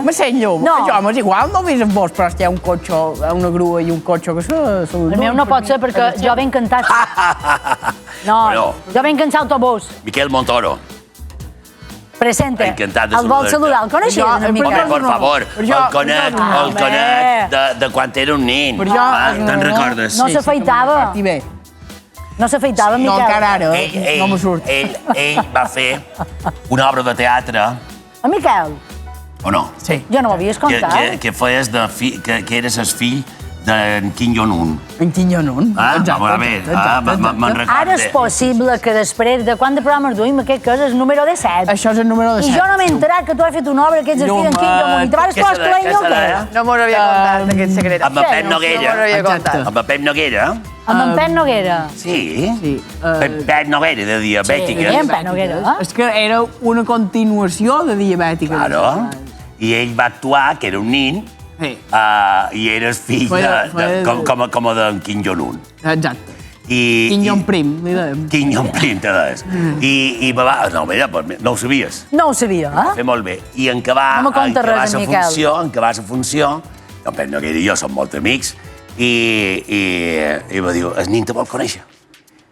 Me sent llum. Jo, m'és igual, no ves amb vos, però hi ha un cotxe, una grua i un cotxe que El meu no pot ser perquè jo ben cantat. No, jo ben cantat autobús. Miquel Montoro. Presente. Encantat de el vol saludar, el coneixes, en Miquel? Home, por favor, el conec de quan era un nin. Te'n recordes? No s'afeitava. No s'afeitava, Miquel. No, encara ara, no me surt. Ell va fer una obra de teatre. A Miquel? O no? Sí. Jo no ho havies contat. Que feies que eres el fill d'en Kim Jong-un. En Kim Jong-un, exacte. Me'n recordo. Ara és possible que després de quant de programes duim aquest que és el número de 7. Això és el número de 7. I jo no m'he enterat que tu has fet una obra que ets el fill d'en Kim Jong-un. I te vas posar esclar o què? No m'ho havia contat, aquest secret. Amb en Pep Noguera. Amb en Pep Noguera. Amb en Pep Noguera. Sí. Pep Noguera, de Diabètica. Sí, en Pep Noguera. És que era una continuació de Diabètica. Claro. I ell va actuar, que era un nin, i era el fill com d'en Kim Jong-un. Exacte. Kim Jong-prim, li dèiem. Kim Jong-prim, te deies. I va... No, mira, no ho sabies. No ho sabia, eh? Fer molt bé. I en què va la funció, en Pep Noguera i jo som molt amics, i va dir, el nin te vol conèixer,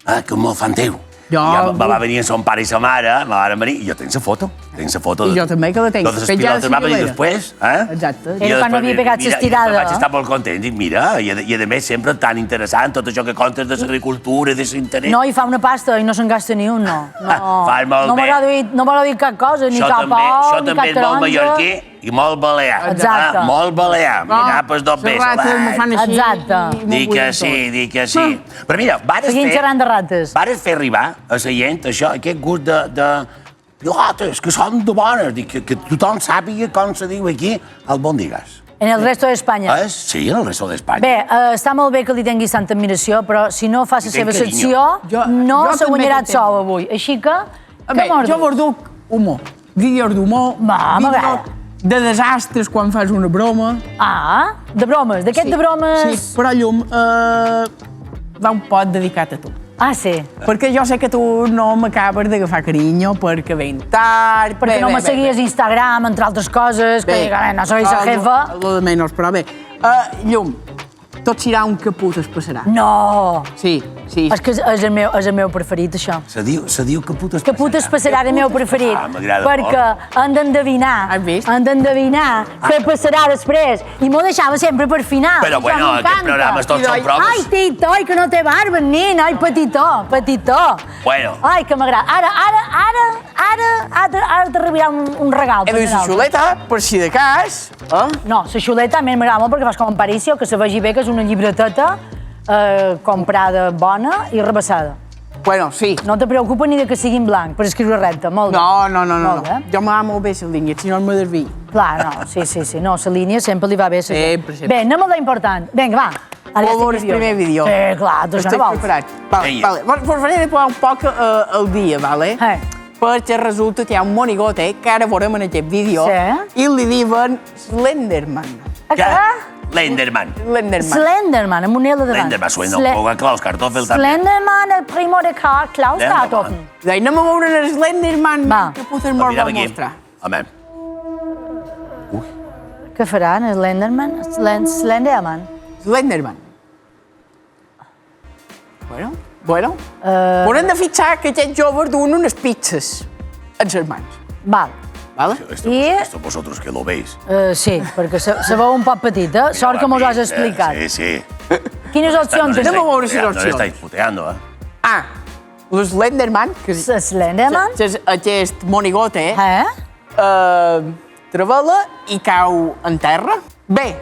que és molt fan teu. Va venir son pare i sa mare, me van venir, i jo tenc la foto. I jo també, que la tenc. Lo de les pilotes va venir després, Exacte. Era quan no havia pegat l'estirada. Vaig estar molt content, i mira, i a més sempre tan interessant, tot això que contes de l'agricultura, de l'interès. No, i fa una pasta i no se'n gasta ni un, no. Fa molt bé. No m'ha dit cap cosa, ni cap ou, ni cap taronja. Això també és molt mallorquí i molt balear. Exacte. Molt balear. Mira, pues dos besos. Exacte. Dic que sí. Però mira, seguim xerrant de rates. Vares fer arribar a la gent això, aquest gust de pilotes, que són de bones, que tothom sàpiga com se diu aquí el Bondigas. En el resto d'Espanya. Sí, en el resto d'Espanya. Bé, està molt bé que li tinguis tanta admiració, però si no fa la seva secció, no se guanyarà el sou avui. Així que, què mos jo vos duc humor. Vídeos d'humor, vídeos de desastres quan fas una broma. Ah, de bromes, d'aquest de bromes... Sí, però llum, va un pot dedicat a tu. Ah, sí? Perquè jo sé que tu no m'acabes d'agafar carinyo perquè ben tard... Perquè no me seguies a Instagram, entre altres coses, que no soy la jefa. Lo de menys, però bé. Llum, tot serà un caput es passarà. No! Sí. És que és el meu preferit, això. Se diu caput es passarà. Caput es passarà és el meu preferit. M'agrada molt. Perquè han d'endevinar què passarà després. I m'ho deixava sempre per final. Però bueno, aquests programes tots són proves. Ai, tito, que no té barba, nin. Ai, petitó. Bueno. Ai, que m'agrada. Ara t'arribarà un regal. He vist la xuleta, per si de cas. No, la xuleta a mi m'agrada molt perquè fas com en Parício, que se vegi bé que és una llibreteta comprada bona i rebassada. Bueno, sí. No te preocupa ni de que sigui en blanc, per escriure recte, molt bé. No. Jo m'agrada molt bé la línia, si no me desviï. Clar, no, sí, no, la línia sempre li va bé. Sempre. Bé, anem a l'important. Vinga, va. Vol veure el primer vídeo? Sí, clar, tu això no vols. Estic preparat. Vale. Vos faré de posar un poc al dia, vale? Perquè resulta que hi ha un monigote que ara veurem en aquest vídeo i li diuen Slenderman. Què? Slenderman, amb un L de davant. Slenderman, suena un poc a Klaus Kartoffel també. Slenderman, el primo de Klaus Kartoffel. Anem a veure el Slenderman, que potser molt vol mostrar. Amén. Què faran, el Slenderman? Slenderman. Bueno. Haurem de fixar que aquests joves duen unes pizzas en les mans. Val. Esto vosotros que lo veis. Sí, perquè se veu un poc petit, eh? Sort que mos ho has explicat. Sí. Quines opcions tens? Anem a veure les opcions. No l'estáis puteando, el Slenderman, que és aquest monigote, travela i cau en terra. Bé,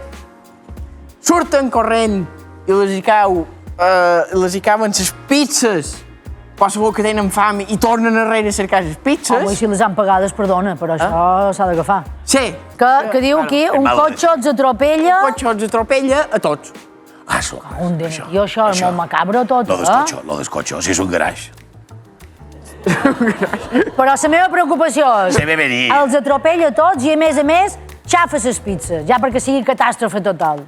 surten corrent i les hi cauen les pizzas, qualsevol que tenen fam i tornen arrere a cercar les pizzas. Home, si les han pagades, perdona, però això s'ha d'agafar. Sí. Que diu aquí, un cotxe els atropella... Un cotxe els atropella a tots. Jo això és molt macabre tot, Lo del cotxe, si és un garage. Però la meva preocupació és... Se ve venir. Els atropella tots i, a més, xafa les pizzas, ja perquè sigui catàstrofe total.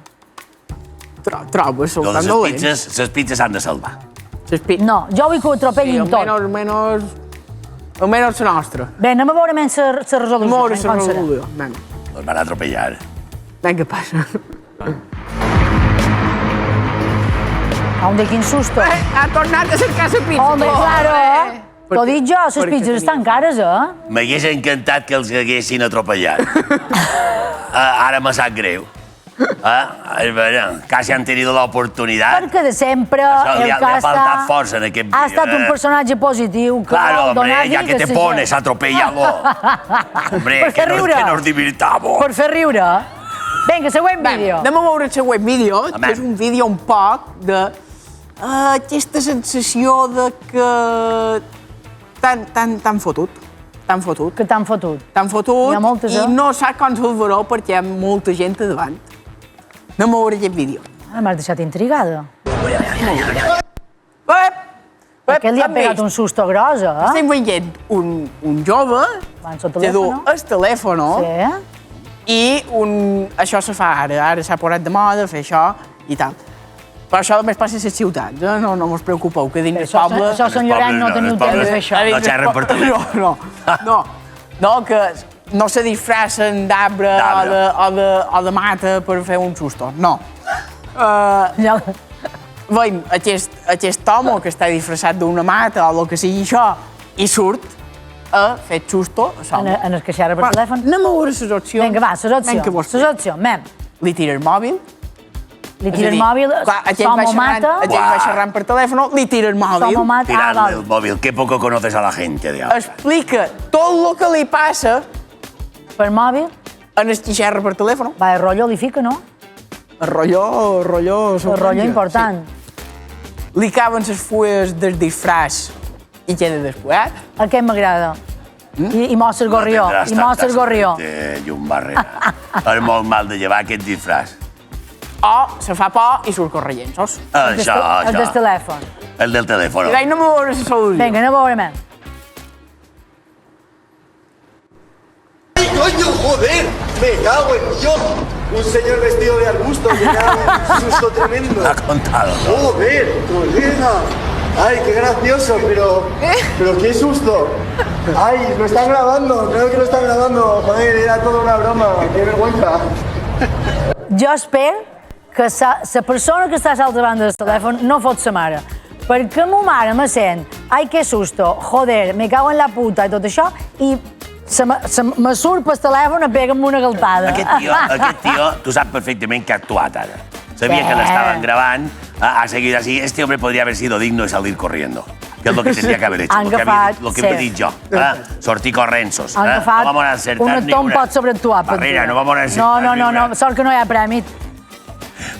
Trobes, soltant dolent. Les pizzas s'han de salvar. No, jo vull que ho atropellin tot. Almenys la nostra. Bé, anem a veure menys la resolució. Anem a veure la resolució. Nos van a atropellar. Vinga, passa. Hombre, quin susto. Ha tornat a cercar la pizza. Hombre, claro. T'ho dic jo, les pizzas estan cares, M'hagués encantat que els haguessin atropellat. Ara me sap greu. Quasi han tenido la oportunidad. Perquè de sempre Li ha faltat força en aquest vídeo. Ha estat un personatge positiu. Claro, hombre, ya que te pones, atropéllalo. Hombre, que nos divirtamos. Per fer riure. Vinga, següent vídeo. Anem a veure el següent vídeo, que és un vídeo un poc de aquesta sensació de que t'han fotut. T'han fotut. Que t'han fotut. T'han fotut Hi ha moltes, i no saps com salvar-ho perquè hi ha molta gent a davant. Anem a veure aquest vídeo. M'has deixat intrigada. Perquè li ha pegat un susto gros, Estem veient un jove que du el telèfon i això se fa ara s'ha posat de moda fer això i tal. Però això només passa a les ciutats, no us preocupeu, que dins el poble... Això, Sant Llorenç, no teniu temps de fer això. No xerren per telèfon. No, que no se disfracen d'arbre o de mata per fer un susto, no. Veiem aquest home que està disfressat d'una mata o el que sigui això i surt a fer susto a l'home. En el que xerra per telèfon. Anem a veure les opcions. Vinga, va, les opcions. Li tira el mòbil. Li tira el mòbil, s'home mata... Aquell va xerrant per telèfon, li tira el mòbil. S'home mata... Tirarle el móvil, qué poco conoces a la gente de ahora. Explica tot el que li passa... Per mòbil? En el que xerra per telèfon. Va, el rotllo li fica, no? El rotllo... El rotllo important. Li caben les fulles del disfraç i queda despullat. Aquest m'agrada. I mostra el gorrió. I mostra el gorrió. Llum barrera. És molt mal de llevar aquest disfraç. O se fa por i surt corrent, saps? Això. El del telèfon. El del telèfon. I anem a veure la solució. Vinga, anem a veure més. ¡Ay, coño, joder! ¡Me cago en Dios! Un señor vestido de arbusto que da un susto tremendo. Ha contado. ¡Joder, colega! ¡Ay, qué gracioso! Pero qué susto. ¡Ay, lo están grabando! Creo que lo están grabando. Joder, era toda una broma. ¡Qué vergüenza! Jo espero que la persona que està a l'altra banda del telèfon no fot sa mare. Perquè ma mare me sent, ai, que susto, joder, me cago en la puta i tot això, i me surt pel telèfon a pegar-me una galtada. Aquest tio, tu saps perfectament que ha actuat ara. Sabia que l'estaven grabant, ha seguit así. Este hombre podría haber sido digno de salir corriendo. Que es lo que tendría que haber hecho, lo que he dit jo. Sortir corrensos. Han agafat un actor un pot sobreactuat. Barrera, no vamos a acertar ni una. No, sort que no hi ha prèmit.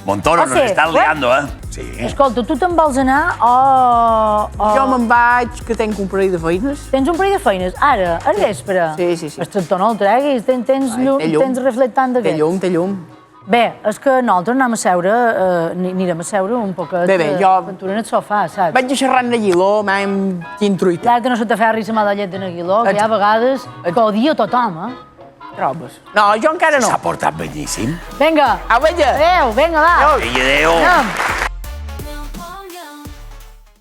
Montoro, nos están liando, Sí. Escolta, tu te'n vols anar o... Jo me'n vaig, que tenc un parell de feines. Tens un parell de feines? Ara, al vespre? Sí. El tractor no el treguis, tens reflectant d'aquests. Té llum. Bé, és que nosaltres anem a seure, anirem a seure un poquet aventura en el sofà, saps? Vaig a xerrar amb Aguiló, m'hem intruït. Clar que no se t'aferri la mà de llet de Aguiló, que hi ha vegades que odia tothom, Trobes? No, jo encara no. S'ha portat beníssim. Vinga. Au, vinga. Adéu, vinga, va. Adéu. Anem.